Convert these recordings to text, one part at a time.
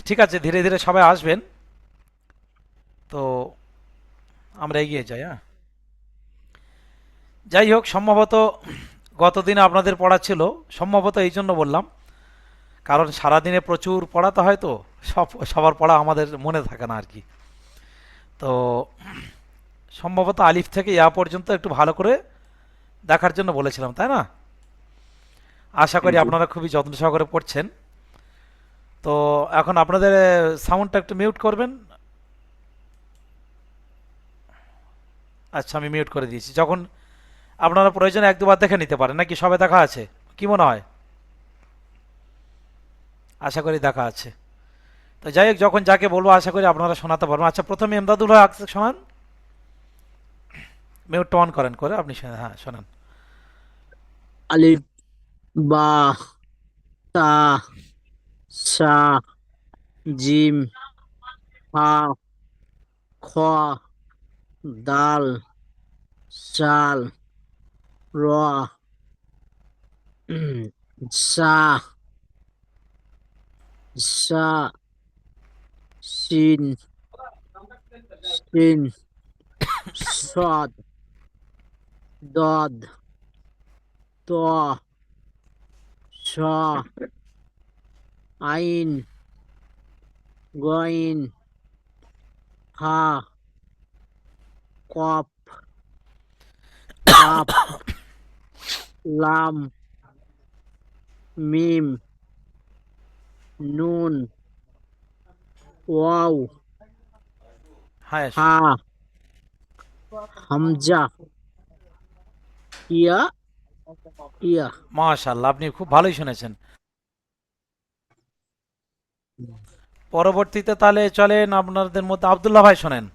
ঠিক আছে, ধীরে ধীরে সবাই আসবেন। তো আমরা এগিয়ে যাই, হ্যাঁ। যাই হোক, সম্ভবত গতদিনে আপনাদের পড়া ছিল, সম্ভবত এই জন্য বললাম, কারণ সারাদিনে প্রচুর পড়াতে হয় তো, সবার পড়া আমাদের মনে থাকে না আর কি। তো সম্ভবত আলিফ থেকে ইয়া পর্যন্ত একটু ভালো করে দেখার জন্য বলেছিলাম, তাই না? আশা জি করি জি। আপনারা খুবই যত্ন সহকারে পড়ছেন। তো এখন আপনাদের সাউন্ডটা একটু মিউট করবেন। আচ্ছা, আমি মিউট করে দিয়েছি। যখন আপনারা প্রয়োজনে এক দুবার দেখে নিতে পারেন, নাকি সবে দেখা আছে? কি মনে হয়? আশা করি দেখা আছে। তো যাই হোক, যখন যাকে বলবো আশা করি আপনারা শোনাতে পারবেন। আচ্ছা, প্রথমে এমদাদুল হক শোনান। মিউটটা অন করেন করে আপনি হ্যাঁ শোনান। আলিফ, বা, তা, সা, জিম, হা, খ, দাল, শাল, র, সা, সা, শিন, শিন, সদ, দদ, ত, স, আইন, গইন, হা, কফ, কাফ, লাম, মিম, নুন, ওয়াও, হ্যাঁ। হা, হামজা, ইয়া, ইয়া। মাশাআল্লাহ, আপনি খুব ভালোই শুনেছেন। পরবর্তীতে তাহলে চলেন আপনাদের মধ্যে আব্দুল্লাহ ভাই শোনেন।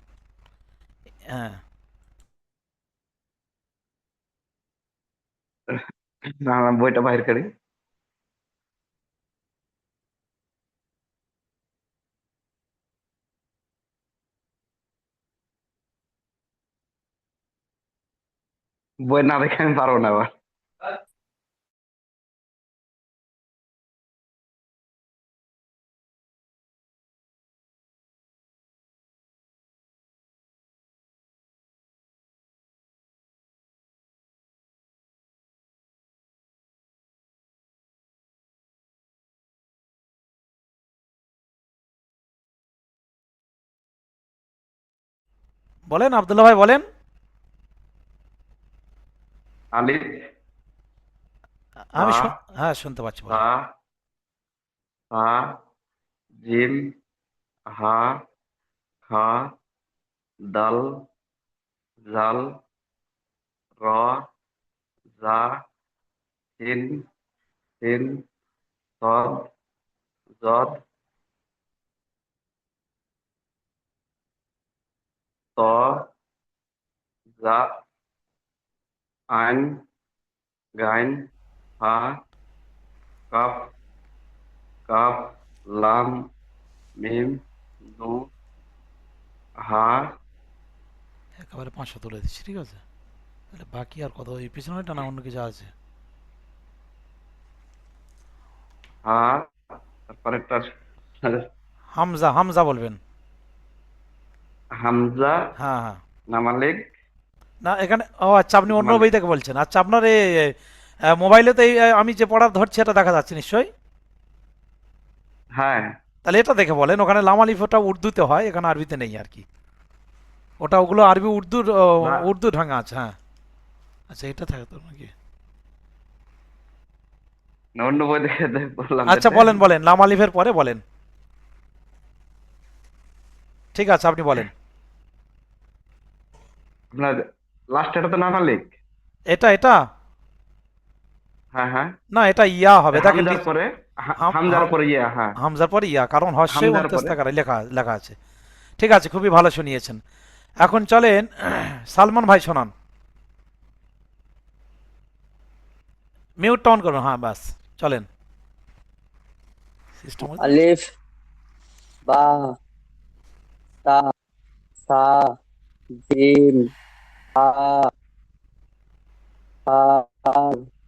হ্যাঁ। না না, বইটা বাইর করি। বই না দেখে আমি পারবো না আবার। বলেন আব্দুল্লাহ ভাই, বলেন। আলিফ, আমি বা, হ্যাঁ, শুনতে পাচ্ছি, তা, বলেন। সা, জিম, হা, খা, দাল, জাল, র, জা, সিন, সিন, সদ, জদ, ত, জা, আইন, গাইন, হা, কাফ, কাফ, লাম, মিম, নু, হা। একেবারে 500 তুলে দিচ্ছি, ঠিক আছে? তাহলে বাকি আর কত, এই পিছনেটা না অন্য কিছু আছে? হা, তারপরেরটা হামজা, হামজা বলবেন। হামজা, হ্যাঁ হ্যাঁ। নামালিক, না, এখানে ও আচ্ছা, আপনি অন্য বই মালিক। থেকে বলছেন। আচ্ছা, আপনার এই মোবাইলে তো আমি যে পড়া ধরছি এটা দেখা যাচ্ছে নিশ্চয়ই। হ্যাঁ। তাহলে এটা দেখে বলেন, ওখানে লাম আলিফ ওটা উর্দুতে হয়, এখানে আরবিতে নেই আর কি। ওটা ওগুলো আরবি উর্দুর না উর্দু ঢাঙ্গা আছে, হ্যাঁ। আচ্ছা, এটা থাকে তো নাকি? না, অন্য বই দেখে বললাম আচ্ছা, যেটা। বলেন বলেন, লাম আলিফের পরে বলেন। ঠিক আছে, আপনি বলেন। আপনার লাস্ট এটা তো নামালিক। এটা এটা হ্যাঁ হ্যাঁ। না, এটা ইয়া হবে, দেখেন হামজার পরে হাম হামজার হাম পরে ইয়া, হ্যাঁ। হামজার পরে ইয়া, কারণ হর্ষে হামজার অন্ত্যেস পরে। থাকার লেখা লেখা আছে। ঠিক আছে, খুবই ভালো শুনিয়েছেন। এখন চলেন সালমান ভাই শোনান। মিউটটা অন করুন, হ্যাঁ, বাস। চলেন সিস্টেম। আলিফ, বা, তা, সা, জিম, হা, হা,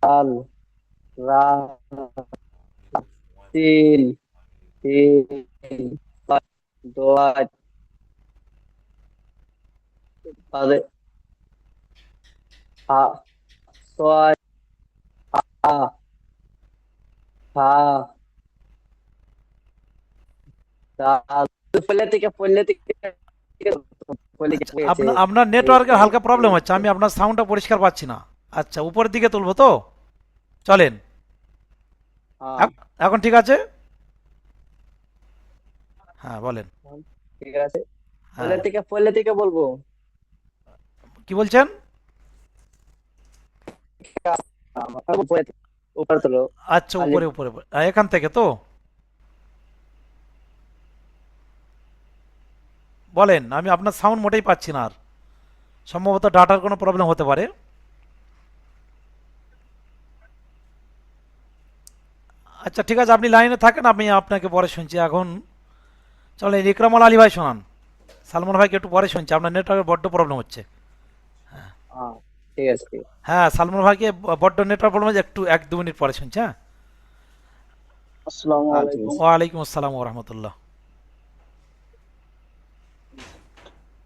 দাল, রা, সিন, তিন পাঁচ দোয়াত পাদে হা ছয় হা হা দাল পল্লে থেকে আচ্ছা, গেছে আপনার আপনার নেটওয়ার্কের হালকা প্রবলেম হচ্ছে, আমি আপনার সাউন্ডটা পরিষ্কার পাচ্ছি না। আচ্ছা, উপরের দিকে তুলবো তো? চলেন। হ্যাঁ এখন ঠিক আছে? হ্যাঁ বলেন। ঠিক আছে হ্যাঁ, পল্লে থেকে বলবো কি বলছেন? উপরে উপরে তোলো আচ্ছা, আলিফ উপরে উপরে উপরে। এখান থেকে তো বলেন, আমি আপনার সাউন্ড মোটেই পাচ্ছি না আর। সম্ভবত ডাটার কোনো প্রবলেম হতে পারে। আচ্ছা ঠিক আছে, আপনি লাইনে থাকেন, আমি আপনাকে পরে শুনছি। এখন চলেন ইকরামুল আলী ভাই শোনান। সালমান ভাইকে একটু পরে শুনছি, আপনার নেটওয়ার্কের বড্ড প্রবলেম হচ্ছে। হ্যাঁ ঠিক আছে ঠিক আছে। হ্যাঁ, সালমান ভাইকে বড্ড নেটওয়ার্ক প্রবলেম হচ্ছে, একটু এক দু মিনিট পরে শুনছি। হ্যাঁ, আসসালামু হ্যাঁ ঠিক আলাইকুম। আছে। ওয়ালাইকুম আসসালাম ওরহমতুল্লাহ।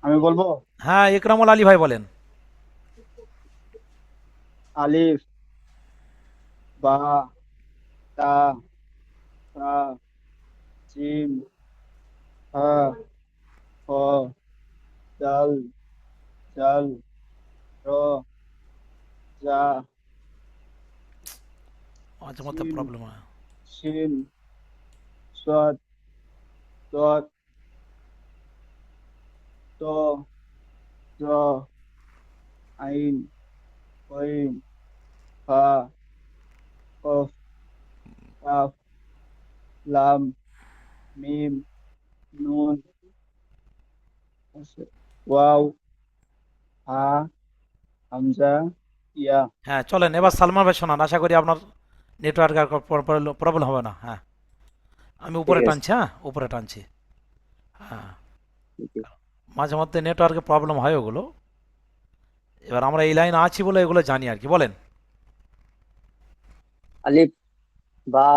আমি বলবো হ্যাঁ, ইকরামুল আলী ভাই বলেন। আলিফ, বা, তা, সা, জিম, হা, হ, দাল, জাল, র, জা, মাঝে মধ্যে সিন, প্রবলেম হয়। শিন, সাদ, দত, ত, জ, আইন, কইন, ফা, কফ, কাফ, লাম, মিম, নুন, ওয়াও, হা, হামজা, ইয়া। হ্যাঁ চলেন, এবার সালমান ভাই শোনান, আশা করি আপনার নেটওয়ার্ক আর প্রবলেম হবে না। হ্যাঁ, আমি ঠিক উপরে আছে টানছি। হ্যাঁ, উপরে টানছি। হ্যাঁ, ঠিক আছে। মাঝে মধ্যে নেটওয়ার্কের প্রবলেম হয় ওগুলো। এবার আমরা এই লাইন আছি বলে এগুলো জানি আর কি। বলেন। আলিফ বা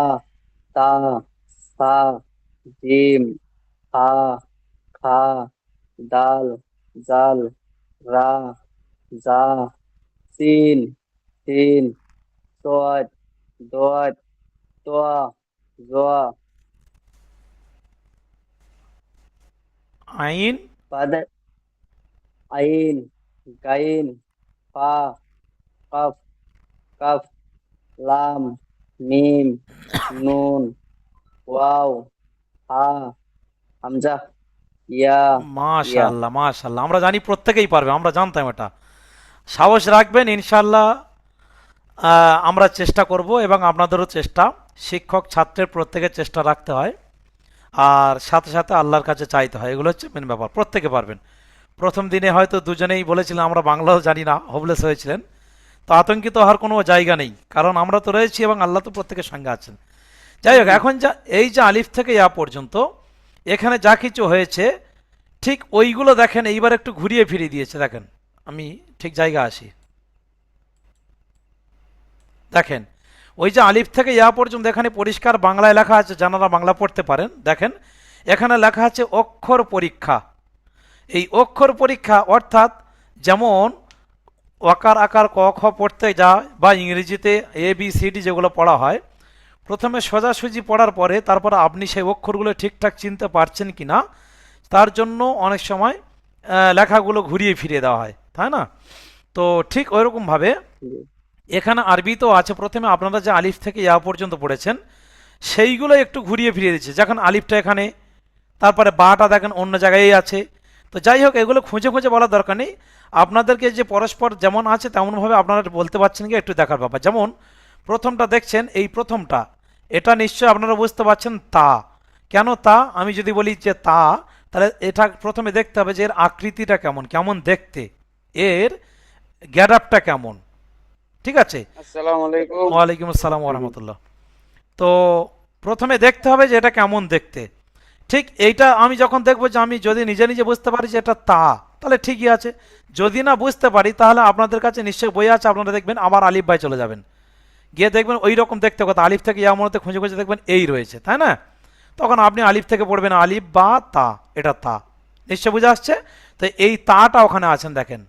তা সা জিম হা খা দাল জাল রা জা সিন সিন সদ দোয়াত তোয়া জোয়া আইন। বাদ আইন গাইন ফা কাফ কাফ লাম মিম নুন ওয়াও হা হামজা ইয়া ইয়া মাশাআল্লাহ মাশাআল্লাহ, আমরা জানি প্রত্যেকেই পারবে, আমরা জানতাম এটা। সাহস রাখবেন ইনশাআল্লাহ। আমরা চেষ্টা করব এবং আপনাদেরও চেষ্টা, শিক্ষক ছাত্রের প্রত্যেকের চেষ্টা রাখতে হয়, আর সাথে সাথে আল্লাহর কাছে চাইতে হয়। এগুলো হচ্ছে মেন ব্যাপার, প্রত্যেকে পারবেন। প্রথম দিনে হয়তো দুজনেই বলেছিলেন আমরা বাংলাও জানি না, হোপলেস হয়েছিলেন। তো আতঙ্কিত হওয়ার কোনো জায়গা নেই, কারণ আমরা তো রয়েছি এবং আল্লাহ তো প্রত্যেকের সঙ্গে আছেন। যাই হোক, এখন যা এই যে আলিফ থেকে ইয়া পর্যন্ত এখানে যা কিছু হয়েছে, ঠিক ওইগুলো দেখেন এইবার একটু ঘুরিয়ে ফিরিয়ে দিয়েছে। দেখেন, আমি ঠিক জায়গা আসি। দেখেন, ওই যে আলিফ থেকে ইয়া পর্যন্ত এখানে পরিষ্কার বাংলায় লেখা আছে, যারা বাংলা পড়তে পারেন দেখেন, এখানে লেখা আছে অক্ষর পরীক্ষা। এই অক্ষর পরীক্ষা অর্থাৎ যেমন ওয়াকার আকার ক খ পড়তে যা বা ইংরেজিতে এ বি সি ডি যেগুলো পড়া হয়, প্রথমে সোজাসুজি পড়ার পরে তারপর আপনি সেই অক্ষরগুলো ঠিকঠাক চিনতে পারছেন কি না, তার জন্য অনেক সময় লেখাগুলো ঘুরিয়ে ফিরিয়ে দেওয়া হয়, তাই না? তো ঠিক ওইরকমভাবে এখানে আরবিতেও আছে, প্রথমে আপনারা যে আলিফ থেকে ইয়া পর্যন্ত পড়েছেন সেইগুলো একটু ঘুরিয়ে ফিরিয়ে দিচ্ছে। যখন আলিফটা এখানে, তারপরে বাটা দেখেন অন্য জায়গায় আছে। তো যাই হোক, এগুলো খুঁজে খুঁজে বলার দরকার নেই, আপনাদেরকে যে পরস্পর যেমন আছে তেমনভাবে আপনারা বলতে পারছেন কি একটু দেখার ব্যাপার। যেমন প্রথমটা দেখছেন, এই প্রথমটা, এটা নিশ্চয়ই আপনারা বুঝতে পারছেন তা। কেন তা? আমি যদি বলি যে তা, তাহলে এটা প্রথমে দেখতে হবে যে এর আকৃতিটা কেমন, কেমন দেখতে, এর গ্যাডাপটা কেমন। ঠিক আছে? আসসালামু আলাইকুম। ওয়ালাইকুম আসসালাম ওরহমতুল্লাহ। তো প্রথমে দেখতে হবে যে এটা কেমন দেখতে। ঠিক এইটা আমি যখন দেখবো, যে আমি যদি নিজে নিজে বুঝতে পারি যে এটা তা, তাহলে ঠিকই আছে। যদি না বুঝতে পারি, তাহলে আপনাদের কাছে নিশ্চয়ই বই আছে, আপনারা দেখবেন আবার আলিফ বাই চলে যাবেন, গিয়ে দেখবেন ওই রকম দেখতে কথা, আলিফ থেকে ইয়া মধ্যে খুঁজে খুঁজে দেখবেন এই রয়েছে, তাই না? তখন আপনি আলিফ থেকে পড়বেন আলিফ বা তা, এটা তা, নিশ্চয় বুঝে আসছে? তো এই তাটা ওখানে আছেন দেখেন,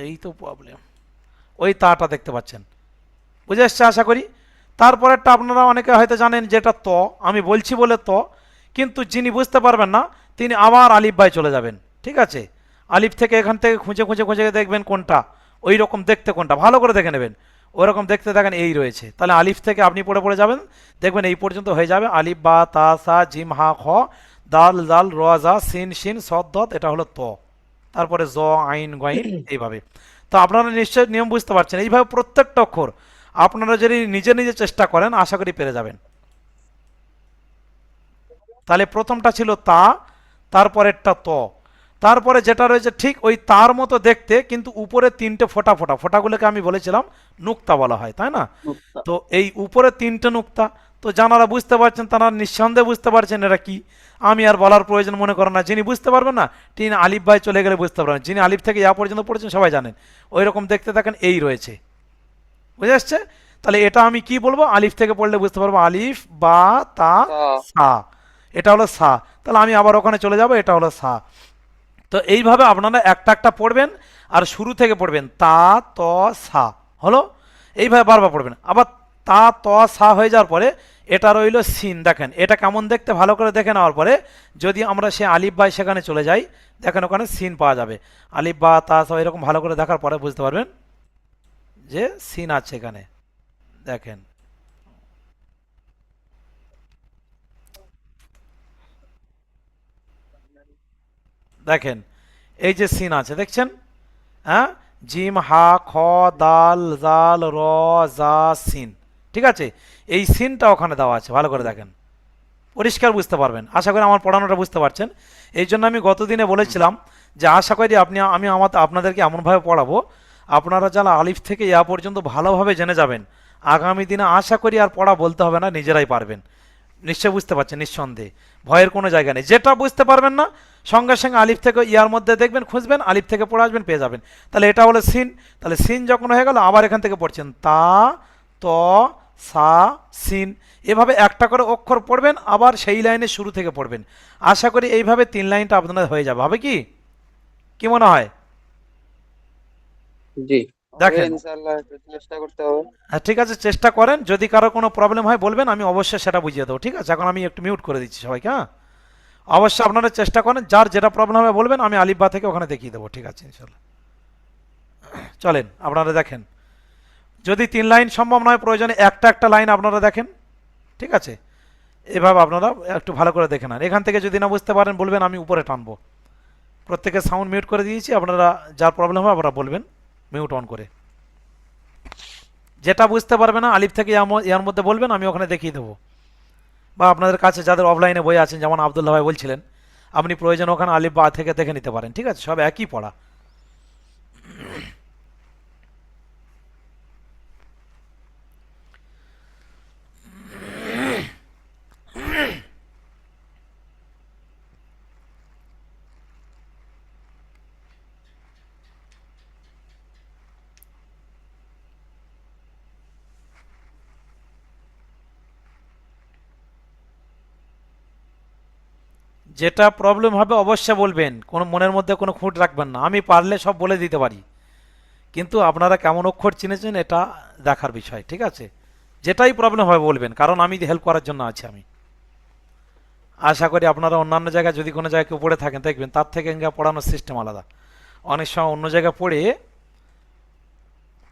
এই তো প্রবলেম, ওই তাটা দেখতে পাচ্ছেন, বুঝে আসছে আশা করি। তারপরেরটা আপনারা অনেকে হয়তো জানেন যেটা ত, আমি বলছি বলে ত, কিন্তু যিনি বুঝতে পারবেন না তিনি আবার আলিফ বাই চলে যাবেন, ঠিক আছে? আলিফ থেকে এখান থেকে খুঁজে খুঁজে খুঁজে দেখবেন কোনটা ওই রকম দেখতে, কোনটা ভালো করে দেখে নেবেন, ওই রকম দেখতে দেখেন এই রয়েছে, তাহলে আলিফ থেকে আপনি পড়ে পড়ে যাবেন, দেখবেন এই পর্যন্ত হয়ে যাবে আলিফ বা তা সা জিম হা খ দাল জাল র জা সিন শিন সদ দত, এটা হলো ত, তারপরে জ আইন গইন, এইভাবে। তো আপনারা নিশ্চয়ই নিয়ম বুঝতে পারছেন, এইভাবে প্রত্যেকটা অক্ষর আপনারা যদি নিজে নিজে চেষ্টা করেন আশা করি পেরে যাবেন। তাহলে প্রথমটা ছিল তা, তারপরেরটা ত, তারপরে যেটা রয়েছে ঠিক ওই তার মতো দেখতে, কিন্তু উপরে তিনটে ফোঁটা ফোঁটা, ফোঁটাগুলোকে আমি বলেছিলাম নুক্তা বলা হয়, তাই না? মুক্তা। তো এই উপরে তিনটে নুক্তা, তো যারা বুঝতে পারছেন তারা নিঃসন্দেহে বুঝতে পারছেন এটা কি, আমি আর বলার প্রয়োজন মনে করেন না। যিনি বুঝতে পারবেন না তিনি আলিফ বাই চলে গেলে বুঝতে পারবেন, যিনি আলিফ থেকে ইয়া পর্যন্ত পড়েছেন সবাই জানেন, ওই রকম দেখতে থাকেন এই রয়েছে, বুঝে আসছে? তাহলে এটা আমি কি বলবো, আলিফ থেকে পড়লে বুঝতে পারবো আলিফ বা তা সা, এটা হলো সা, তাহলে আমি আবার ওখানে চলে যাব, এটা হলো সা। তো এইভাবে আপনারা একটা একটা পড়বেন, আর শুরু থেকে পড়বেন তা ত সা, হলো? এইভাবে বারবার পড়বেন, আবার তা ত সা হয়ে যাওয়ার পরে এটা রইল সিন, দেখেন এটা কেমন দেখতে, ভালো করে দেখে নেওয়ার পরে যদি আমরা সে আলিফ বাই সেখানে চলে যাই, দেখেন ওখানে সিন পাওয়া যাবে, আলিফ বা তা সা এরকম ভালো করে দেখার পরে বুঝতে পারবেন যে সিন আছে এখানে, দেখেন, দেখেন এই যে সিন আছে দেখছেন, হ্যাঁ, জিম হা খ দাল জাল র জা সিন, ঠিক আছে? এই সিনটা ওখানে দেওয়া আছে, ভালো করে দেখেন, পরিষ্কার বুঝতে পারবেন, আশা করি আমার পড়ানোটা বুঝতে পারছেন। এই জন্য আমি গতদিনে বলেছিলাম যে আশা করি আমি আপনাদেরকে এমনভাবে পড়াবো আপনারা যারা আলিফ থেকে ইয়া পর্যন্ত ভালোভাবে জেনে যাবেন, আগামী দিনে আশা করি আর পড়া বলতে হবে না, নিজেরাই পারবেন। নিশ্চয় বুঝতে পারছেন, নিঃসন্দেহে ভয়ের কোনো জায়গা নেই। যেটা বুঝতে পারবেন না সঙ্গে সঙ্গে আলিফ থেকে ইয়ার মধ্যে দেখবেন, খুঁজবেন, আলিফ থেকে পড়ে আসবেন, পেয়ে যাবেন। তাহলে এটা হলো সিন, তাহলে সিন যখন হয়ে গেল আবার এখান থেকে পড়ছেন তা ত সা সিন, এভাবে একটা করে অক্ষর পড়বেন, আবার সেই লাইনে শুরু থেকে পড়বেন। আশা করি এইভাবে 3 লাইনটা আপনাদের হয়ে যাবে, হবে কি? কি মনে হয়? জি, হবে দেখেন, ইনশাআল্লাহ, একটু চেষ্টা করতে হবে। হ্যাঁ ঠিক আছে, চেষ্টা করেন, যদি কারো কোনো প্রবলেম হয় বলবেন, আমি অবশ্যই সেটা বুঝিয়ে দেবো, ঠিক আছে? এখন আমি একটু মিউট করে দিচ্ছি সবাইকে, হ্যাঁ? অবশ্যই আপনারা চেষ্টা করেন, যার যেটা প্রবলেম হবে বলবেন, আমি আলিফ বা থেকে ওখানে দেখিয়ে দেবো, ঠিক আছে ইনশাল্লাহ। চলেন আপনারা দেখেন, যদি 3 লাইন সম্ভব নয় প্রয়োজনে একটা একটা লাইন আপনারা দেখেন, ঠিক আছে? এভাবে আপনারা একটু ভালো করে দেখে নেন, এখান থেকে যদি না বুঝতে পারেন বলবেন, আমি উপরে টানবো। প্রত্যেকের সাউন্ড মিউট করে দিয়েছি, আপনারা যার প্রবলেম হবে আপনারা বলবেন মিউট অন করে। যেটা বুঝতে পারবে না আলিফ থেকে ইয়ার মধ্যে বলবেন, আমি ওখানে দেখিয়ে দেবো। বা আপনাদের কাছে যাদের অফলাইনে বই আছেন, যেমন আবদুল্লাহ ভাই বলছিলেন, আপনি প্রয়োজন ওখানে আলিফ বা থেকে দেখে নিতে পারেন, ঠিক আছে? সব একই পড়া। যেটা প্রবলেম হবে অবশ্যই বলবেন, কোনো মনের মধ্যে কোনো খুঁত রাখবেন না, আমি পারলে সব বলে দিতে পারি, কিন্তু আপনারা কেমন অক্ষর চিনেছেন এটা দেখার বিষয়, ঠিক আছে? যেটাই প্রবলেম হবে বলবেন, কারণ আমি হেল্প করার জন্য আছি আমি। আশা করি আপনারা অন্যান্য জায়গায় যদি কোনো জায়গায় কেউ পড়ে থাকেন দেখবেন তার থেকে এঙ্গা পড়ানোর সিস্টেম আলাদা। অনেক সময় অন্য জায়গায় পড়ে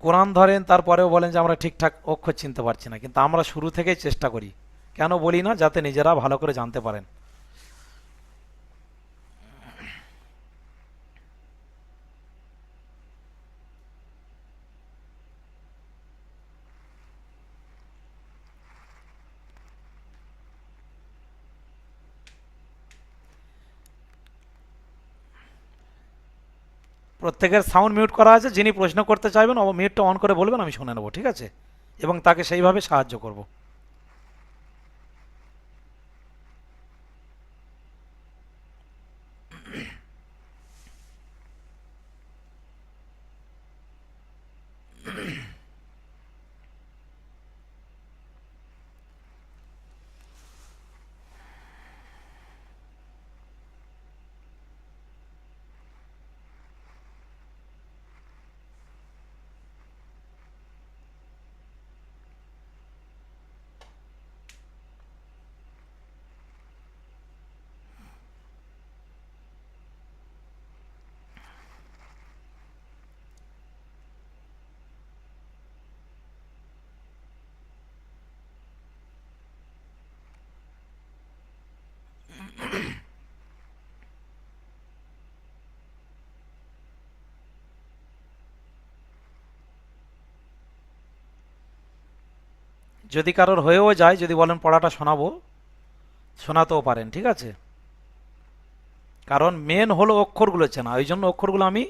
কোরআন ধরেন, তারপরেও বলেন যে আমরা ঠিকঠাক অক্ষর চিনতে পারছি না, কিন্তু আমরা শুরু থেকেই চেষ্টা করি, কেন বলি না, যাতে নিজেরা ভালো করে জানতে পারেন। প্রত্যেকের সাউন্ড মিউট করা আছে, যিনি প্রশ্ন করতে চাইবেন মিউটটা অন করে বলবেন, আমি শুনে নেবো, ঠিক আছে? এবং তাকে সেইভাবে সাহায্য করব। যদি কারোর হয়েও যায়, যদি বলেন পড়াটা শোনাবো, শোনাতেও পারেন, ঠিক আছে। কারণ মেন হলো অক্ষরগুলো চেনা, ওই জন্য অক্ষরগুলো আমি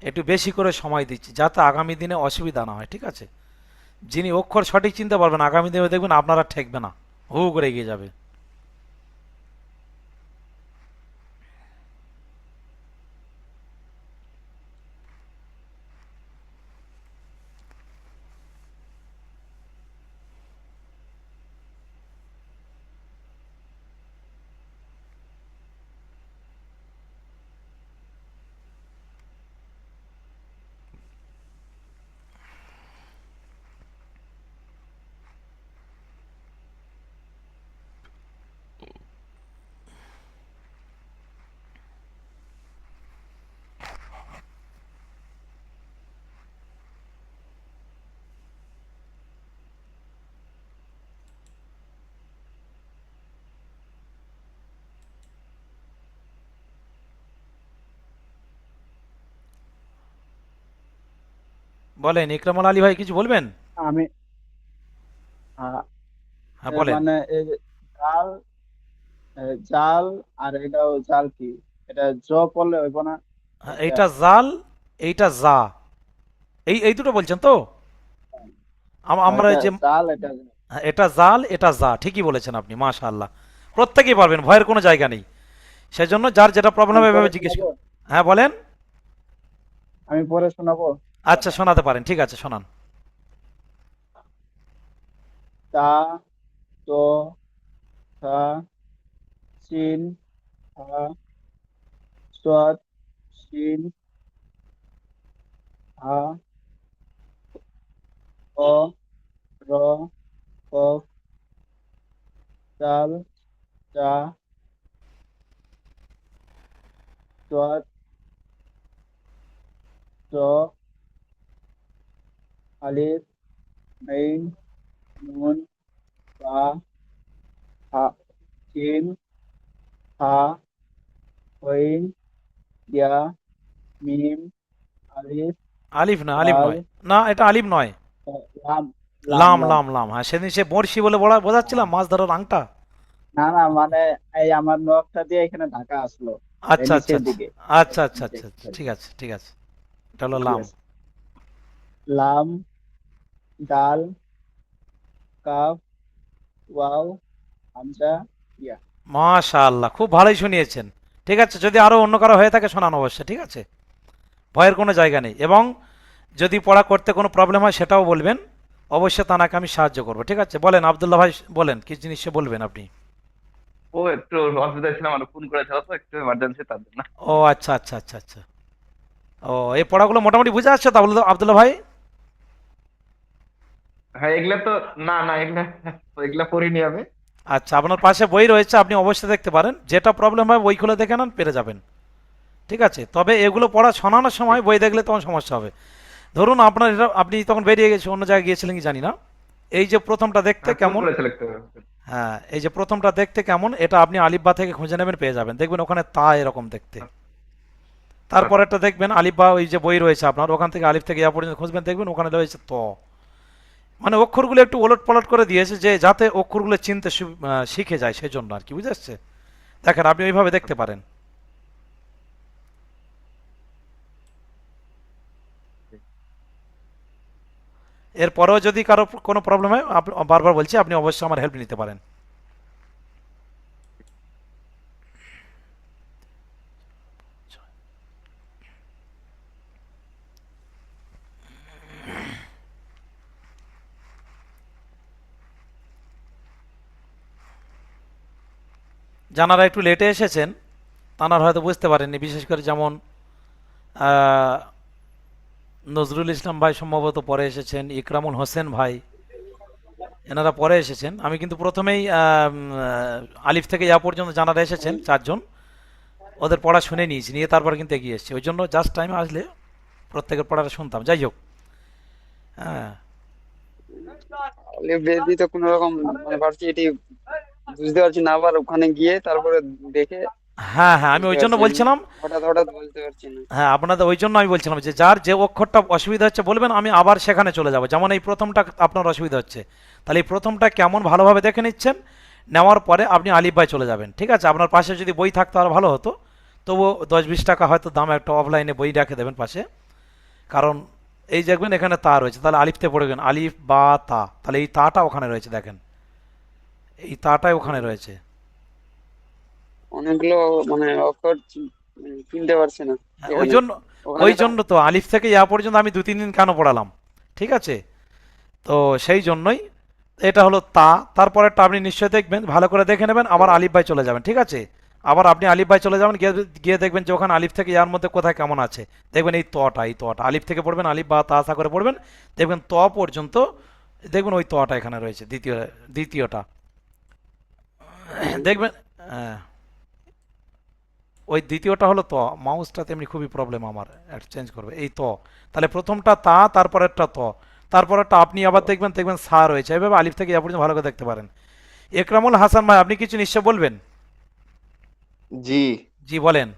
একটু বেশি করে সময় দিচ্ছি, যাতে আগামী দিনে অসুবিধা না হয়, ঠিক আছে। যিনি অক্ষর সঠিক চিনতে পারবেন, আগামী দিনে দেখবেন আপনারা ঠেকবে না, হু করে এগিয়ে যাবে। বলেন ইকরামুল আলী ভাই, কিছু বলবেন? আমি আহ, হ্যাঁ বলেন। মানে এই যে জাল, জাল, আর এটাও জাল কি, এটা জ পড়লে হইব না? হ্যাঁ, এটা এইটা জাল, এইটা জা, এই এই দুটো বলছেন তো? আমরা এটা এই যে, জাল, এটা জাল। হ্যাঁ, এটা জাল, এটা জা, ঠিকই বলেছেন আপনি, মাশাআল্লাহ। প্রত্যেকেই পারবেন, ভয়ের কোনো জায়গা নেই। সেজন্য যার যেটা প্রবলেম আমি হবে পরে এভাবে জিজ্ঞেস শোনাবো, করুন। হ্যাঁ বলেন। আমি পরে শোনাবো। আচ্ছা, শোনাতে পারেন, ঠিক আছে, শোনান। তা, তো, থা, সিন, হা, সদ, সিন, হা, অ, র, কফ, জাল, জা, সদ, জ, আলিফ, আইন, নুন, বা, হা, সিন, হা, ওয়াইন, ইয়া, মিম, আলিফ, আলিফ না, আলিফ দাল, নয়। না, এটা আলিফ নয়। লাম, লাম, লাম, লাম। লাম, লাম, হ্যাঁ, সেদিন সে বড়শি বলে বোঝাচ্ছিলাম, মাছ ধরার আংটা। না না, মানে এই আমার নখটা দিয়ে এখানে ঢাকা আসলো, এই আচ্ছা, আচ্ছা, নিচের আচ্ছা, দিকে। আচ্ছা, আচ্ছা, নিচে, আচ্ছা, আচ্ছা, ঠিক আছে, ঠিক আছে, এটা হলো ঠিক লাম। আছে। লাম, দাল, কাফ, ওয়াও, হামজা, ইয়া। মাশাআল্লাহ, খুব ভালোই শুনিয়েছেন। ঠিক আছে, যদি আরো অন্য কারো হয়ে থাকে শোনান অবশ্যই, ঠিক আছে। ভয়ের কোনো জায়গা নেই। এবং যদি পড়া করতে কোনো প্রবলেম হয় সেটাও বলবেন, অবশ্যই তানাকে আমি সাহায্য করবো, ঠিক আছে। বলেন আব্দুল্লাহ ভাই, বলেন কি জিনিস সে বলবেন আপনি। ও একটু অসুবিধা ছিল, আমার ফোন করেছিল তো, একটু এমার্জেন্সি, তার জন্য। ও আচ্ছা, আচ্ছা, আচ্ছা, আচ্ছা। ও, এই পড়াগুলো মোটামুটি বুঝে আসছে তো আব্দুল্লাহ আব্দুল্লাহ ভাই? হ্যাঁ এগুলা তো, না না এগুলা, এগুলা পড়িনি আমি। আচ্ছা, আপনার পাশে বই রয়েছে, আপনি অবশ্যই দেখতে পারেন, যেটা প্রবলেম হয় বই খুলে দেখে নেন, পেরে যাবেন, ঠিক আছে। তবে এগুলো পড়া শোনানোর সময় বই দেখলে তখন সমস্যা হবে। ধরুন আপনার এটা, আপনি তখন বেরিয়ে গেছে, অন্য জায়গায় গিয়েছিলেন কি জানি না। এই যে প্রথমটা দেখতে হ্যাঁ ফোন কেমন, করেছিল একটু। হ্যাঁ, এই যে প্রথমটা দেখতে কেমন, এটা আপনি আলিফবা থেকে খুঁজে নেবেন, পেয়ে যাবেন, দেখবেন ওখানে তা এরকম দেখতে। তারপরেরটা দেখবেন আলিফবা, ওই যে বই রয়েছে আপনার, ওখান থেকে আলিফ থেকে ইয়া পর্যন্ত খুঁজবেন, দেখবেন ওখানে রয়েছে ত। মানে অক্ষরগুলো একটু ওলট পালট করে দিয়েছে, যে যাতে অক্ষরগুলো চিনতে শিখে যায়, সেজন্য আর কি, বুঝে আসছে। দেখেন, আপনি ওইভাবে দেখতে পারেন। এরপরেও যদি কারো কোনো প্রবলেম হয়, বারবার বলছি, আপনি অবশ্যই আমার হেল্প নিতে পারেন। যারা একটু লেটে এসেছেন তারা হয়তো বুঝতে পারেননি, বিশেষ করে যেমন আহ, নজরুল ইসলাম ভাই সম্ভবত পরে এসেছেন, ইকরামুল হোসেন ভাই, এনারা পরে এসেছেন। আমি কিন্তু প্রথমেই আলিফ থেকে ইয়া পর্যন্ত যারা এসেছেন চারজন, ওদের পড়া শুনে নিয়েছি, নিয়ে তারপর কিন্তু এগিয়ে এসেছি, ওই জন্য জাস্ট টাইমে আসলে প্রত্যেকের পড়াটা শুনতাম। যাই হোক, হ্যাঁ, বেদি তো কোনো রকম মানে ভার্সিটি বুঝতে পারছি না, আবার ওখানে গিয়ে তারপরে দেখে হ্যাঁ হ্যাঁ, আমি বুঝতে ওই জন্য পারছেন? বলছিলাম। হঠাৎ হঠাৎ বলতে পারছি না। হ্যাঁ, আপনাদের ওই জন্য আমি বলছিলাম যে যার যে অক্ষরটা অসুবিধা হচ্ছে বলবেন, আমি আবার সেখানে চলে যাব। যেমন এই প্রথমটা আপনার অসুবিধা হচ্ছে, তাহলে এই প্রথমটা কেমন ভালোভাবে দেখে নিচ্ছেন, নেওয়ার পরে আপনি আলিফ বাই চলে যাবেন। ঠিক আছে, আপনার পাশে যদি বই থাকতো আর ভালো হতো, তবু 10-20 টাকা হয়তো দাম একটা অফলাইনে বই রেখে দেবেন পাশে। কারণ এই দেখবেন এখানে তা রয়েছে, তাহলে আলিফতে পড়বেন, আলিফ বা তা, তাহলে এই তাটা ওখানে রয়েছে, দেখেন এই তাটাই ওখানে রয়েছে। অনেকগুলো মানে অক্ষর চিনতে পারছি না হ্যাঁ, ওই এখানে। জন্য ওখানে ওই জন্য তো আলিফ থেকে ইয়া পর্যন্ত আমি 2-3 দিন কেন পড়ালাম। ঠিক আছে, তো সেই জন্যই এটা হলো তা। তারপরেরটা আপনি নিশ্চয়ই দেখবেন, ভালো করে দেখে নেবেন, আবার আলিফ বাই চলে যাবেন। ঠিক আছে, আবার আপনি আলিফ বাই চলে যাবেন, গিয়ে গিয়ে দেখবেন যে ওখানে আলিফ থেকে ইয়ার মধ্যে কোথায় কেমন আছে। দেখবেন এই তটা আলিফ থেকে পড়বেন, আলিফ বা তা আশা করে পড়বেন, দেখবেন ত পর্যন্ত, দেখবেন ওই তটা এখানে রয়েছে, দ্বিতীয়টা দেখবেন। হ্যাঁ, ওই দ্বিতীয়টা হলো ত। মাউসটা তেমনি খুবই প্রবলেম আমার, একটা চেঞ্জ করবে এই ত। তাহলে প্রথমটা তা, তারপরেরটা ত, তারপরেরটা আপনি আবার দেখবেন, দেখবেন সা রয়েছে। এইভাবে আলিফ থেকে ইয়া পর্যন্ত ভালো করে দেখতে পারেন। একরামুল হাসান ভাই, আপনি কিছু নিশ্চয় বলবেন? জি জি বলেন।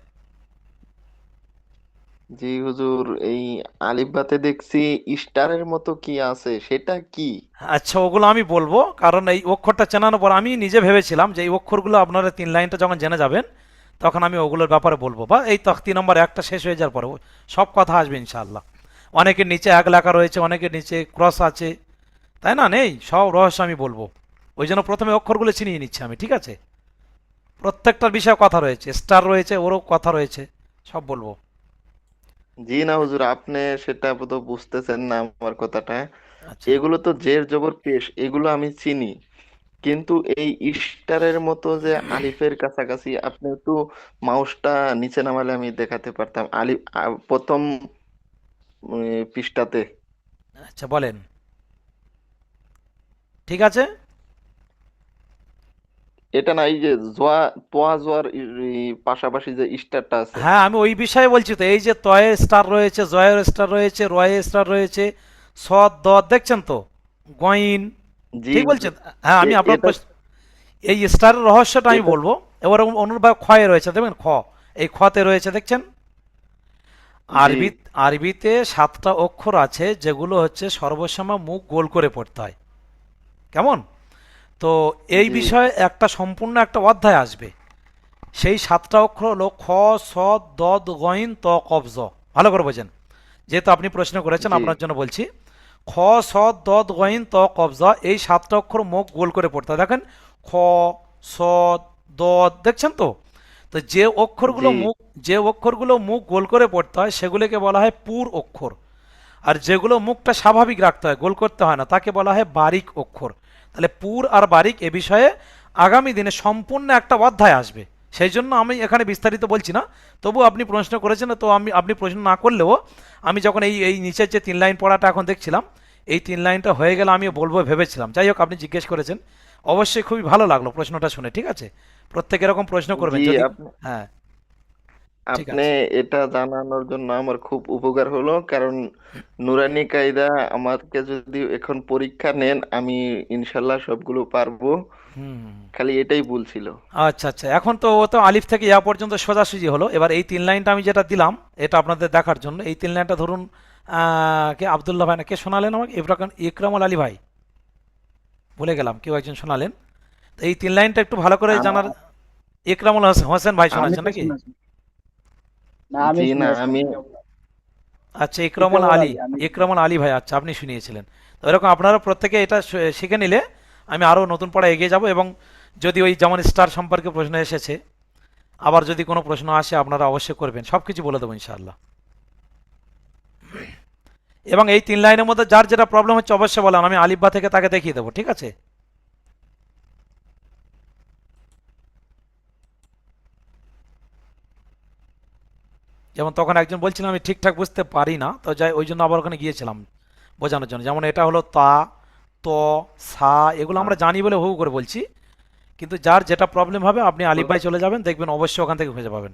জি হুজুর, এই আলিফবাতে দেখছি স্টারের মতো কি আছে, সেটা কি? আচ্ছা, ওগুলো আমি বলবো, কারণ এই অক্ষরটা চেনানোর পর আমি নিজে ভেবেছিলাম যে এই অক্ষরগুলো আপনারা 3 লাইনটা যখন জেনে যাবেন, তখন আমি ওগুলোর ব্যাপারে বলবো, বা এই তখতি নম্বর একটা শেষ হয়ে যাওয়ার পরে সব কথা আসবে ইনশাআল্লাহ। অনেকের নিচে এক লেখা রয়েছে, অনেকের নিচে ক্রস আছে, তাই না? নেই, সব রহস্য আমি বলবো। ওই জন্য প্রথমে অক্ষরগুলো চিনিয়ে নিচ্ছি আমি। ঠিক আছে, প্রত্যেকটার বিষয়ে কথা রয়েছে, স্টার রয়েছে, ওরও কথা রয়েছে, সব বলবো। জি না হুজুর, আপনি সেটা তো বুঝতেছেন না আমার কথাটা। আচ্ছা এগুলো তো জের জবর পেশ, এগুলো আমি চিনি, কিন্তু এই স্টারের মতো যে আলিফের কাছাকাছি, আপনি একটু মাউসটা নিচে নামালে আমি দেখাতে পারতাম। আলিফ প্রথম পৃষ্ঠাতে। আচ্ছা, বলেন। ঠিক আছে। এটা না, এই যে জোয়া, তোয়া জোয়ার পাশাপাশি যে স্টারটা আছে। হ্যাঁ, আমি ওই বিষয়ে বলছি তো, এই যে তয়ের স্টার রয়েছে, জয়ের স্টার রয়েছে, রয়ের স্টার রয়েছে, সদ দদ দেখছেন তো, গইন, জি ঠিক হুজুর, বলছেন। হ্যাঁ, আমি আপনার এটা এই স্টারের রহস্যটা আমি এটা বলবো। এবার অনুর্বাক খয়ে রয়েছে, দেখবেন খ, এই খতে রয়েছে দেখছেন। জি আরবিতে 7টা অক্ষর আছে, যেগুলো হচ্ছে সর্বসময় মুখ গোল করে পড়তে হয়। কেমন? তো এই জি বিষয়ে একটা সম্পূর্ণ একটা অধ্যায় আসবে। সেই 7টা অক্ষর হলো খ, স, দদ, গইন, ত, কফ, জ। ভালো করে বোঝেন, যেহেতু আপনি প্রশ্ন করেছেন জি আপনার জন্য বলছি। খ, স, দদ, গইন, ত, কফ, জ, এই 7টা অক্ষর মুখ গোল করে পড়তে হয়। দেখেন, খ, স, দদ দেখছেন তো। তো জি যে অক্ষরগুলো মুখ গোল করে পড়তে হয় সেগুলোকে বলা হয় পুর অক্ষর। আর যেগুলো মুখটা স্বাভাবিক রাখতে হয়, গোল করতে হয় না, তাকে বলা হয় বারিক অক্ষর। তাহলে পুর আর বারিক এ বিষয়ে আগামী দিনে সম্পূর্ণ একটা অধ্যায় আসবে। সেই জন্য আমি এখানে বিস্তারিত বলছি না। তবু আপনি প্রশ্ন করেছেন, তো আপনি প্রশ্ন না করলেও আমি যখন এই এই নিচের যে 3 লাইন পড়াটা এখন দেখছিলাম, এই 3 লাইনটা হয়ে গেলে আমি বলবো ভেবেছিলাম। যাই হোক, আপনি জিজ্ঞেস করেছেন, অবশ্যই খুবই ভালো লাগলো প্রশ্নটা শুনে। ঠিক আছে, প্রত্যেকে এরকম প্রশ্ন করবেন জি যদি। আপনি হ্যাঁ, ঠিক আপনি আছে। এটা জানানোর জন্য আমার খুব উপকার হলো, কারণ নুরানি কায়দা আমাকে যদি এখন পরীক্ষা নেন, আমি ইনশাল্লাহ সবগুলো পারবো। হুম। খালি এটাই ভুল ছিল। আচ্ছা আচ্ছা, এখন তো ও তো আলিফ থেকে ইয়া পর্যন্ত সোজাসুজি হলো। এবার এই 3 লাইনটা আমি যেটা দিলাম, এটা আপনাদের দেখার জন্য, এই 3 লাইনটা ধরুন, কে আবদুল্লাহ ভাই না কে শোনালেন আমাকে, ইকরামুল আলী ভাই, ভুলে গেলাম, কেউ একজন শোনালেন। তো এই 3 লাইনটা একটু ভালো করে জানার। আম- ইকরামুল হোসেন ভাই আমি শোনাচ্ছেন তো নাকি? শুনেছি। না, আমি জি না, শুনেছি। আমি আচ্ছা, ইকরামুল ইকরামুল আলী। আলী আমি ইকরামুল আলী ভাই, আচ্ছা, আপনি শুনিয়েছিলেন। তো এরকম আপনারা প্রত্যেকে এটা শিখে নিলে আমি আরও নতুন পড়া এগিয়ে যাব। এবং যদি ওই যেমন স্টার সম্পর্কে প্রশ্ন এসেছে, আবার যদি কোনো প্রশ্ন আসে আপনারা অবশ্যই করবেন, সব কিছু বলে দেবো ইনশাআল্লাহ। এবং এই 3 লাইনের মধ্যে যার যেটা প্রবলেম হচ্ছে অবশ্যই বলেন, আমি আলিফ বা থেকে তাকে দেখিয়ে দেবো। ঠিক আছে, যেমন তখন একজন বলছিলাম আমি ঠিকঠাক বুঝতে পারি না, তো যাই ওই জন্য আবার ওখানে গিয়েছিলাম বোঝানোর জন্য। যেমন এটা হলো তা, ত, সা, এগুলো আমরা জানি বলে হু করে বলছি, কিন্তু যার যেটা প্রবলেম হবে আপনি আলিফ বাই চলে যাবেন, দেখবেন অবশ্যই ওখান থেকে খুঁজে পাবেন।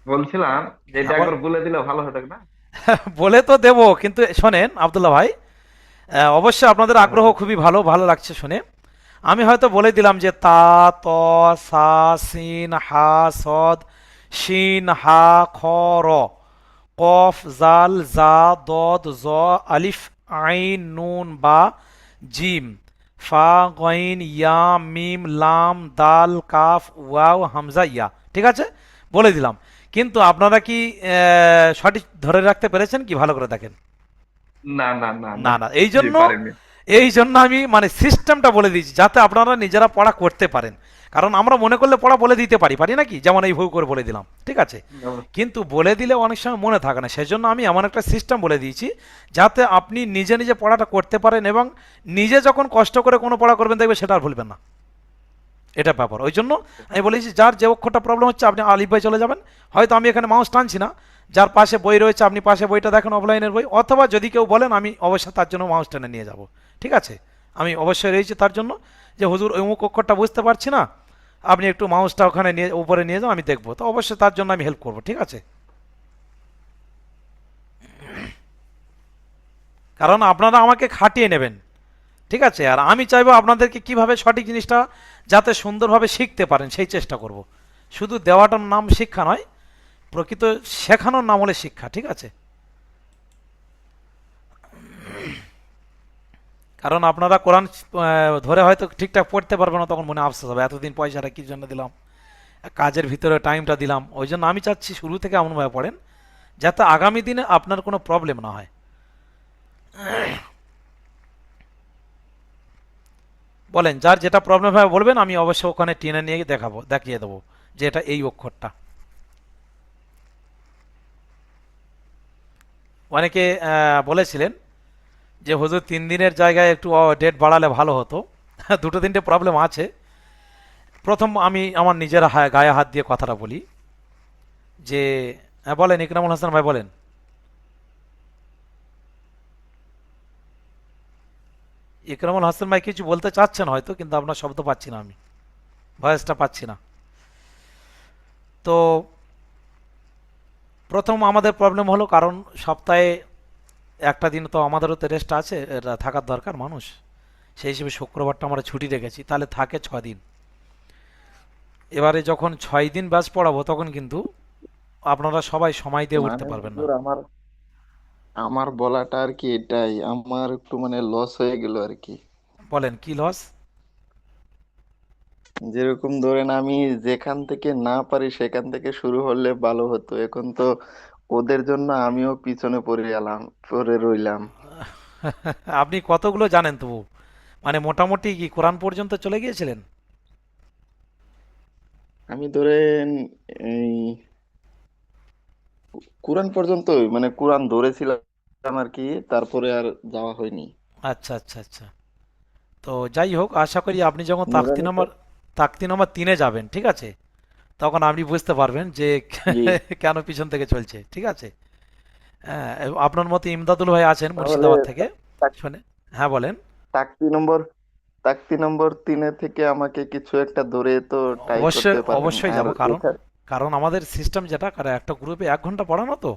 বলছিলাম যে এটা হ্যাঁ, একবার বলে দিলে ভালো হতো না? বলে তো দেবো, কিন্তু শোনেন আবদুল্লাহ ভাই, অবশ্যই আপনাদের আগ্রহ হ্যাঁ, খুবই ভালো, ভালো লাগছে শুনে। আমি হয়তো বলে দিলাম যে তা, ত, সা, সিন, হা, সদ, শিন, হা, খ, র, কফ, জাল, জা, দদ, জ, আলিফ, আইন, নুন, বা, জিম, ফা, গইন, ইয়া, মিম, লাম, দাল, কাফ, ওয়াও, হামজা, ইয়া। ঠিক আছে, বলে দিলাম। কিন্তু আপনারা কি সঠিক ধরে রাখতে পেরেছেন কি? ভালো করে দেখেন। না না না না, না না, এই জি জন্য পারেননি। আমি মানে সিস্টেমটা বলে দিয়েছি যাতে আপনারা নিজেরা পড়া করতে পারেন। কারণ আমরা মনে করলে পড়া বলে দিতে পারি, পারি নাকি? যেমন এই ভুল করে বলে দিলাম, ঠিক আছে? কিন্তু বলে দিলে অনেক সময় মনে থাকে না, সেজন্য আমি এমন একটা সিস্টেম বলে দিয়েছি যাতে আপনি নিজে নিজে পড়াটা করতে পারেন, এবং নিজে যখন কষ্ট করে কোনো পড়া করবেন দেখবে সেটা আর ভুলবেন না। এটা ব্যাপার। ওই জন্য আমি বলেছি যার যে অক্ষরটা প্রবলেম হচ্ছে আপনি আলিফ বাই চলে যাবেন। হয়তো আমি এখানে মাউস টানছি না, যার পাশে বই রয়েছে আপনি পাশে বইটা দেখেন, অফলাইনের বই, অথবা যদি কেউ বলেন আমি অবশ্যই তার জন্য মাউস টেনে নিয়ে যাব। ঠিক আছে, আমি অবশ্যই রয়েছি তার জন্য, যে হুজুর অমুক অক্ষরটা বুঝতে পারছি না, আপনি একটু মাউসটা ওখানে নিয়ে উপরে নিয়ে যান, আমি দেখবো, তো অবশ্যই তার জন্য আমি হেল্প করবো। ঠিক আছে, কারণ আপনারা আমাকে খাটিয়ে নেবেন। ঠিক আছে, আর আমি চাইবো আপনাদেরকে কিভাবে সঠিক জিনিসটা যাতে সুন্দরভাবে শিখতে পারেন সেই চেষ্টা করব। শুধু দেওয়াটার নাম শিক্ষা নয়, প্রকৃত শেখানোর নাম হলে শিক্ষা। ঠিক আছে, কারণ আপনারা কোরআন ধরে হয়তো ঠিকঠাক পড়তে পারবেন না, তখন মনে আফসোস হবে এতদিন পয়সাটা কি জন্য দিলাম, কাজের ভিতরে টাইমটা দিলাম। ওই জন্য আমি চাচ্ছি শুরু থেকে এমনভাবে পড়েন যাতে আগামী দিনে আপনার কোনো প্রবলেম না হয়। বলেন, যার যেটা প্রবলেম হয় বলবেন, আমি অবশ্যই ওখানে টেনে নিয়ে দেখিয়ে দেবো যে এটা এই অক্ষরটা। অনেকে বলেছিলেন যে হুজুর 3 দিনের জায়গায় একটু ডেট বাড়ালে ভালো হতো। দুটো তিনটে প্রবলেম আছে। প্রথম আমি আমার নিজের গায়ে হাত দিয়ে কথাটা বলি যে হ্যাঁ, বলেন ইকরামুল হাসান ভাই, বলেন। ইকরামুল হাসান ভাই কিছু বলতে চাচ্ছেন হয়তো, কিন্তু আপনার শব্দ পাচ্ছি না, আমি ভয়েসটা পাচ্ছি না। তো প্রথম আমাদের প্রবলেম হলো কারণ সপ্তাহে একটা দিন তো আমাদেরও তো রেস্ট আছে, এটা থাকার দরকার মানুষ। সেই হিসেবে শুক্রবারটা আমরা ছুটি রেখেছি, তাহলে থাকে 6 দিন। এবারে যখন 6 দিন ব্যাচ পড়াবো তখন কিন্তু আপনারা সবাই সময় দিয়ে উঠতে মানে পারবেন না। হুজুর, আমার আমার বলাটা আর কি এটাই, আমার একটু মানে লস হয়ে গেল আর কি। বলেন কি লস? যেরকম ধরেন আমি যেখান থেকে না পারি সেখান থেকে শুরু হলে ভালো হতো, এখন তো ওদের জন্য আমিও পিছনে পড়ে রইলাম। আপনি কতগুলো জানেন তবু? মানে মোটামুটি কি কোরআন পর্যন্ত চলে গিয়েছিলেন? আমি ধরেন এই কোরআন পর্যন্ত, মানে কোরআন ধরেছিলাম আর কি, তারপরে আর যাওয়া হয়নি। আচ্ছা আচ্ছা আচ্ছা। তো যাই হোক, আশা করি আপনি যখন নুরানিতে। তাকতি নম্বর 3-এ যাবেন, ঠিক আছে, তখন আপনি বুঝতে পারবেন যে জি। কেন পিছন থেকে চলছে। ঠিক আছে, হ্যাঁ, আপনার মতো ইমদাদুল ভাই আছেন তাহলে মুর্শিদাবাদ থেকে। তাক- শুনে, হ্যাঁ বলেন। তাকতি নম্বর তাকতি নম্বর 3 থেকে আমাকে কিছু একটা ধরে তো ট্রাই অবশ্যই করতে পারেন। অবশ্যই আর যাব, কারণ এটা আমাদের সিস্টেম যেটা, কারণ একটা গ্রুপে 1 ঘন্টা পড়ানো তো,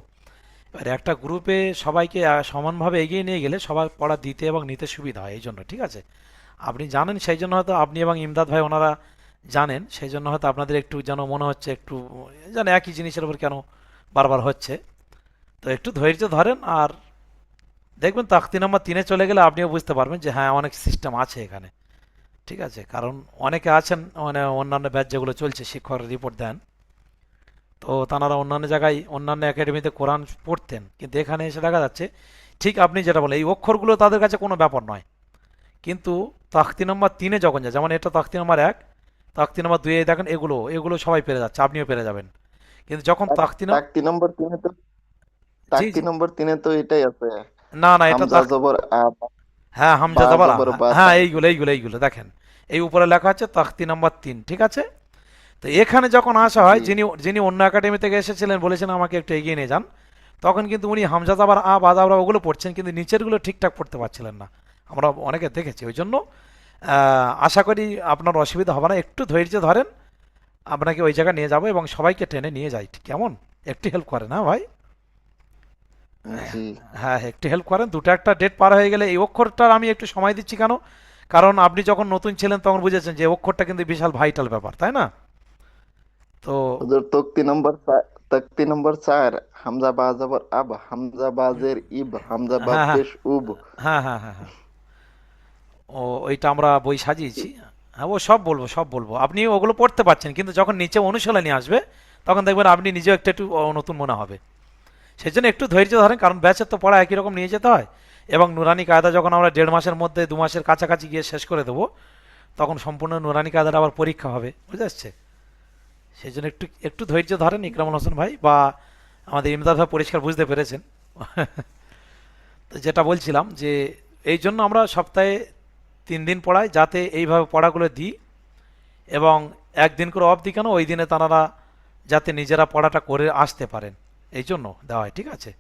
এবার একটা গ্রুপে সবাইকে সমানভাবে এগিয়ে নিয়ে গেলে সবার পড়া দিতে এবং নিতে সুবিধা হয়, এই জন্য। ঠিক আছে, আপনি জানেন সেই জন্য হয়তো আপনি এবং ইমদাদ ভাই ওনারা জানেন, সেই জন্য হয়তো আপনাদের একটু যেন মনে হচ্ছে একটু যেন একই জিনিসের উপর কেন বারবার হচ্ছে। তো একটু ধৈর্য ধরেন, আর দেখবেন তাকতি নাম্বার 3-এ চলে গেলে আপনিও বুঝতে পারবেন যে হ্যাঁ, অনেক সিস্টেম আছে এখানে। ঠিক আছে, কারণ অনেকে আছেন মানে অন্যান্য ব্যাচ যেগুলো চলছে, শিক্ষকরা রিপোর্ট দেন, তো তারা অন্যান্য জায়গায় অন্যান্য একাডেমিতে কোরআন পড়তেন, কিন্তু এখানে এসে দেখা যাচ্ছে ঠিক আপনি যেটা বলেন এই অক্ষরগুলো তাদের কাছে কোনো ব্যাপার নয়, কিন্তু তাকতি নম্বর 3-এ যখন যায়, যেমন এটা তাকতি নম্বর 1, তাকতি নম্বর 2-এ দেখেন এগুলো এগুলো সবাই পেরে যাচ্ছে, আপনিও পেরে যাবেন। কিন্তু যখন তাকতি নম্বর 3 তো জি তাকতি জি, নম্বর 3 তো এটাই আছে। না না, এটা হামজা জবর আ, হ্যাঁ, বা হামজা আবার জবর বা, হ্যাঁ, এইগুলো এইগুলো এইগুলো দেখেন, এই উপরে লেখা আছে তাকতি নম্বর 3। ঠিক আছে, তো এখানে যখন আসা হয়, জি। যিনি যিনি অন্য একাডেমি থেকে এসেছিলেন বলেছেন আমাকে একটু এগিয়ে নিয়ে যান, তখন কিন্তু উনি হামজা আবার বা জাবরা ওগুলো পড়ছেন, কিন্তু নিচেরগুলো ঠিকঠাক পড়তে পারছিলেন না। আমরা অনেকে দেখেছি। ওই জন্য আশা করি আপনার অসুবিধা হবে না, একটু ধৈর্য ধরেন, আপনাকে ওই জায়গায় নিয়ে যাবো এবং সবাইকে টেনে নিয়ে যাই। কেমন? একটু হেল্প করেন, হ্যাঁ ভাই। জি। হ্যাঁ, একটু হেল্প করেন। দুটো একটা ডেট পার হয়ে গেলে এই অক্ষরটার আমি একটু সময় দিচ্ছি কেন, কারণ আপনি যখন নতুন ছিলেন তখন বুঝেছেন যে অক্ষরটা কিন্তু বিশাল ভাইটাল ব্যাপার, তাই না? তো হুজুর তক্তি নম্বর 4 হামজা বা জবর আব, হামজা বাজের ইব, হামজা বা হ্যাঁ হ্যাঁ পেশ উব। হ্যাঁ হ্যাঁ হ্যাঁ হ্যাঁ, ও ওইটা আমরা বই সাজিয়েছি। হ্যাঁ, ও সব বলবো সব বলবো, আপনি ওগুলো পড়তে পারছেন, কিন্তু যখন নিচে অনুশীলনী আসবে তখন দেখবেন আপনি নিজেও একটু একটু নতুন মনে হবে। সেই জন্য একটু ধৈর্য ধরেন, কারণ ব্যাচের তো পড়া একই রকম নিয়ে যেতে হয়। এবং নুরানি কায়দা যখন আমরা 1.5 মাসের মধ্যে 2 মাসের কাছাকাছি গিয়ে শেষ করে দেবো, তখন সম্পূর্ণ নুরানি কায়দাটা আবার পরীক্ষা হবে, বুঝে আসছে? সেই জন্য একটু একটু ধৈর্য ধরেন ইকরামুল হোসেন ভাই, বা আমাদের ইমদাদ ভাই পরিষ্কার বুঝতে পেরেছেন। তো যেটা বলছিলাম যে এই জন্য আমরা সপ্তাহে 3 দিন পড়াই, যাতে এইভাবে পড়াগুলো দিই, এবং একদিন করে অফ দিই কেন, ওই দিনে তারা যাতে নিজেরা পড়াটা করে আসতে পারেন, এই জন্য দেওয়া হয়, ঠিক আছে?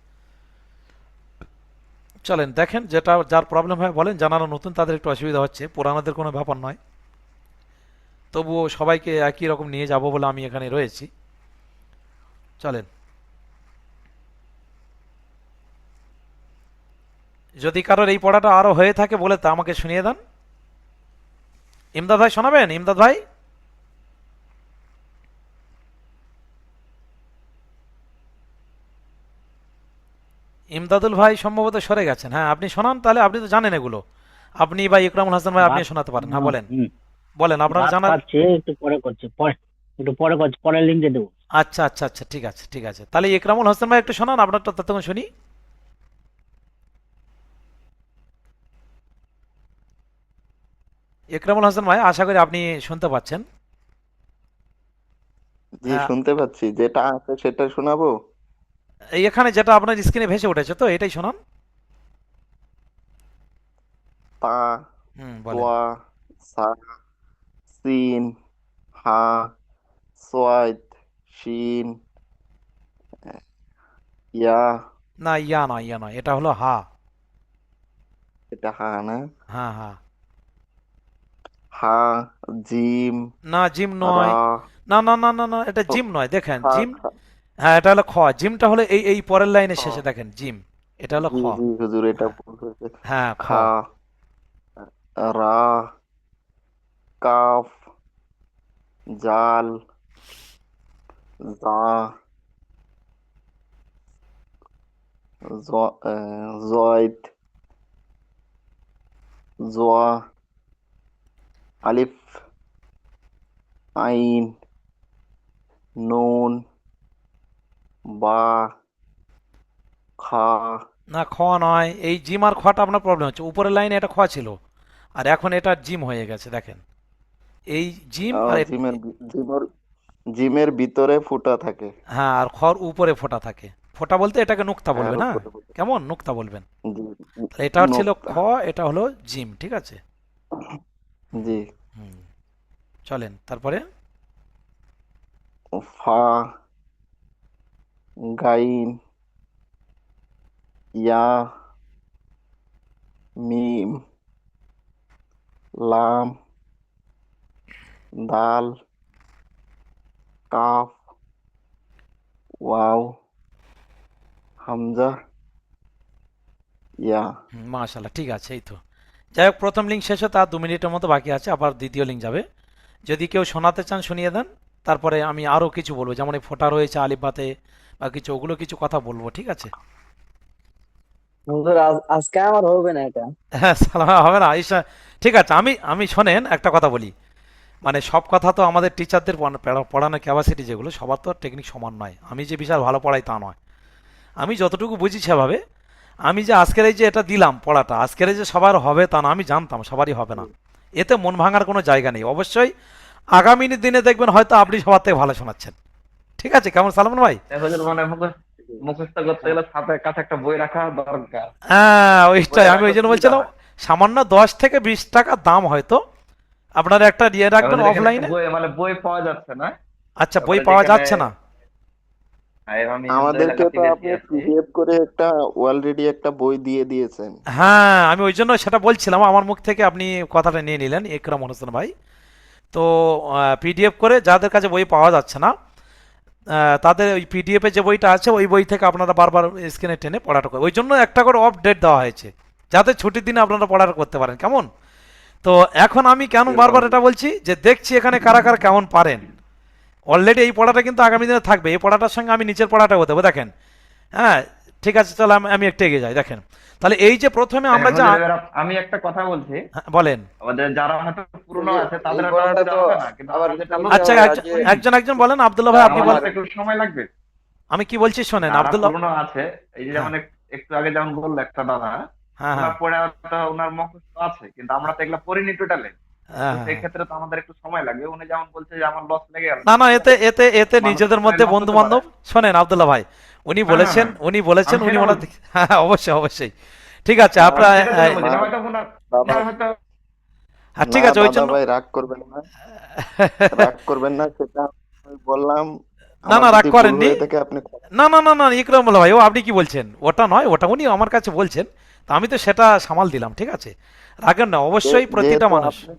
চলেন দেখেন, যেটা যার প্রবলেম হয় বলেন, জানানো নতুন তাদের একটু অসুবিধা হচ্ছে, পুরানাদের কোনো ব্যাপার নয়। তবুও সবাইকে একই রকম নিয়ে যাব বলে আমি এখানে রয়েছি। চলেন, যদি কারোর এই পড়াটা আরো হয়ে থাকে বলে তা আমাকে শুনিয়ে দেন। ইমদাদ ভাই শোনাবেন? ইমদাদ ভাই, ইমদাদুল ভাই সম্ভবত সরে গেছেন। হ্যাঁ, আপনি শোনান তাহলে, আপনি তো জানেন এগুলো। আপনি বা ইকরামুল হাসান ভাই আপনি রাত শোনাতে পারেন। হ্যাঁ হুম বলেন, হুম বলেন আপনার রাত জানার। পাচ্ছে, একটু পরে করছি, একটু পরে করছি, পরের লিঙ্কে দেবো। আচ্ছা আচ্ছা আচ্ছা, ঠিক আছে ঠিক আছে, তাহলে ইকরামুল হাসান ভাই একটু শোনান, আপনারটা ততক্ষণ শুনি। ইকরামুল হাসান ভাই, আশা করি আপনি শুনতে পাচ্ছেন। জি হ্যাঁ, শুনতে পাচ্ছি, যেটা আছে সেটা শোনাবো। এই এখানে যেটা আপনার স্ক্রিনে ভেসে উঠেছে তো এটাই শোনান। তা, বলেন। তোয়া, সা, সিন, হা, সোয়াইদ, শিন, ইয়া। না, ইয়া নয়, ইয়া নয়, এটা হলো হা। এটা হা না? হ্যাঁ হ্যাঁ, হা, জিম, না জিম রা, নয়। না না না না না, এটা জিম নয়, দেখেন খা, জিম। খা। হ্যাঁ, এটা হলো খ। জিমটা হলো এই এই পরের লাইনের খ। শেষে দেখেন জিম, এটা হলো জি খ। জি হুজুর, এটা হ্যাঁ ভুল হয়েছে। হ্যাঁ, খ। খা, রা, কাফ, জাল, জা, জয়েদ, জোয়া, আলিফ, আইন, নুন, বা, খা। না, খ নয়, এই জিম আর খটা আপনার প্রবলেম হচ্ছে, উপরের লাইনে এটা খ ছিল, আর এখন এটা জিম হয়ে গেছে, দেখেন। এই জিম আর জিমের ভিতরে ফুটা থাকে। হ্যাঁ, আর খর উপরে ফোঁটা থাকে। ফোঁটা বলতে এটাকে নুক্তা আর বলবেন, হ্যাঁ? উপরে ফুটা। কেমন নুক্তা বলবেন? জি, তাহলে এটা ছিল খ, নোক্তা। এটা হলো জিম, ঠিক আছে? হুম জি। হুম, চলেন তারপরে। ফা, গাইন, ইয়া, মিম, লাম, দাল, কাফ, ওয়াও, হামজা, ইয়া। মাশাল্লাহ, ঠিক আছে, এই তো। যাই হোক, প্রথম লিঙ্ক শেষে তার 2 মিনিটের মতো বাকি আছে, আবার দ্বিতীয় লিঙ্ক যাবে। যদি কেউ শোনাতে চান শুনিয়ে দেন, তারপরে আমি আরও কিছু বলবো, যেমন এই ফোঁটা রয়েছে আলিফবাতে বা কিছু, ওগুলো কিছু কথা বলবো, ঠিক আছে? হুজুর আজকে আমার হবে না এটা। হ্যাঁ, সালাম হবে না ঈশা। ঠিক আছে, আমি আমি শোনেন একটা কথা বলি, মানে সব কথা তো আমাদের টিচারদের পড়ানোর ক্যাপাসিটি যেগুলো, সবার তো আর টেকনিক সমান নয়। আমি যে বিশাল ভালো পড়াই তা নয়, আমি যতটুকু বুঝি সেভাবে। আমি যে আজকের এই যে এটা দিলাম পড়াটা, আজকের এই যে সবার হবে তা না, আমি জানতাম সবারই হবে না। এতে মন ভাঙার কোনো জায়গা নেই। অবশ্যই আগামী দিনে দেখবেন হয়তো আপনি সবার থেকে ভালো শোনাচ্ছেন, ঠিক আছে? কেমন সালমান ভাই? হুজুর মানে মুখস্থ করতে গেলে সাথে কাছে একটা বই রাখা দরকার। হ্যাঁ, ওইটাই বইটা আমি ওই রাখলে জন্য সুবিধা বলছিলাম, হয়। সামান্য 10 থেকে 20 টাকা দাম হয়তো, আপনারা একটা দিয়ে রাখবেন আমাদের এখানে একটা অফলাইনে। বই মানে বই পাওয়া যাচ্ছে না। আচ্ছা, বই তারপরে পাওয়া যেখানে যাচ্ছে না? আমি আমাদের আমাদেরকে এলাকাতে তো বেশি আপনি আছি। পিডিএফ করে একটা অলরেডি একটা বই দিয়ে দিয়েছেন। হ্যাঁ, আমি ওই জন্য সেটা বলছিলাম, আমার মুখ থেকে আপনি কথাটা নিয়ে নিলেন ইকরাম হোসেন ভাই। তো পিডিএফ করে যাদের কাছে বই পাওয়া যাচ্ছে না, তাদের ওই পিডিএফে যে বইটা আছে ওই বই থেকে আপনারা বারবার স্ক্রিনে টেনে পড়াটা করে, ওই জন্য একটা করে অফ ডেট দেওয়া হয়েছে, যাতে ছুটির দিনে আপনারা পড়াটা করতে পারেন, কেমন? তো এখন আমি কেন বারবার এটা বলছি যে দেখছি এখানে কারা কারা কেমন পারেন। অলরেডি এই পড়াটা কিন্তু আগামী দিনে থাকবে, এই পড়াটার সঙ্গে আমি নিচের পড়াটাও দেবো। দেখেন, হ্যাঁ ঠিক আছে, চলো আমি একটু এগিয়ে যাই। দেখেন, তাহলে এই যে প্রথমে আমরা দেখেন যা হুজুর, এবার আমি একটা কথা বলছি, হ্যাঁ, বলেন। আমাদের যারা হয়তো পুরনো আছে এই তাদের একটা পড়াটা অসুবিধা তো হবে না, কিন্তু আবার আমরা যেটা ভুলে নতুন আচ্ছা, যাওয়ার যারা একজন আগে একজন একজন বলেন, আব্দুল্লাহ ভাই আপনি আমার বলেন। একটু সময় লাগবে। আমি কি বলছি শোনেন, যারা আব্দুল্লাহ। পুরনো আছে, এই যে হ্যাঁ যেমন একটু আগে যেমন বললো একটা দাদা, হ্যাঁ হ্যাঁ ওনার পড়ে ওনার মুখস্থ আছে, কিন্তু আমরা তো এগুলা পড়িনি টোটালে। হ্যাঁ তো হ্যাঁ। সেই ক্ষেত্রে তো আমাদের একটু সময় লাগবে। উনি যেমন বলছে যে আমার লস লেগে গেল, না না, এতে এতে এতে মানুষের নিজেদের সময় মধ্যে লস বন্ধু হতে পারে। বান্ধব, শোনেন আব্দুল্লাহ ভাই, উনি হ্যাঁ হ্যাঁ বলেছেন, হ্যাঁ, উনি বলেছেন, আমি উনি সেটা ওনার বলছি। হ্যাঁ হ্যাঁ, অবশ্যই অবশ্যই। ঠিক আছে, আমি আপনার সেটার জন্য বলছি, মা না হয়তো ওনার বাবা, ওনার হয়তো হ্যাঁ না ঠিক আছে, ওই দাদা জন্য ভাই রাগ করবেন না, রাগ করবেন না, সেটা আমি বললাম। না আমার না, রাগ যদি ভুল করেননি। হয়ে থাকে আপনি না না না না, ইকরামুল্লাহ ভাই, ও আপনি কি বলছেন, ওটা নয়, ওটা উনি আমার কাছে বলছেন, তো আমি তো সেটা সামাল দিলাম। ঠিক আছে, রাখেন না, অবশ্যই প্রতিটা যেহেতু মানুষ। আপনি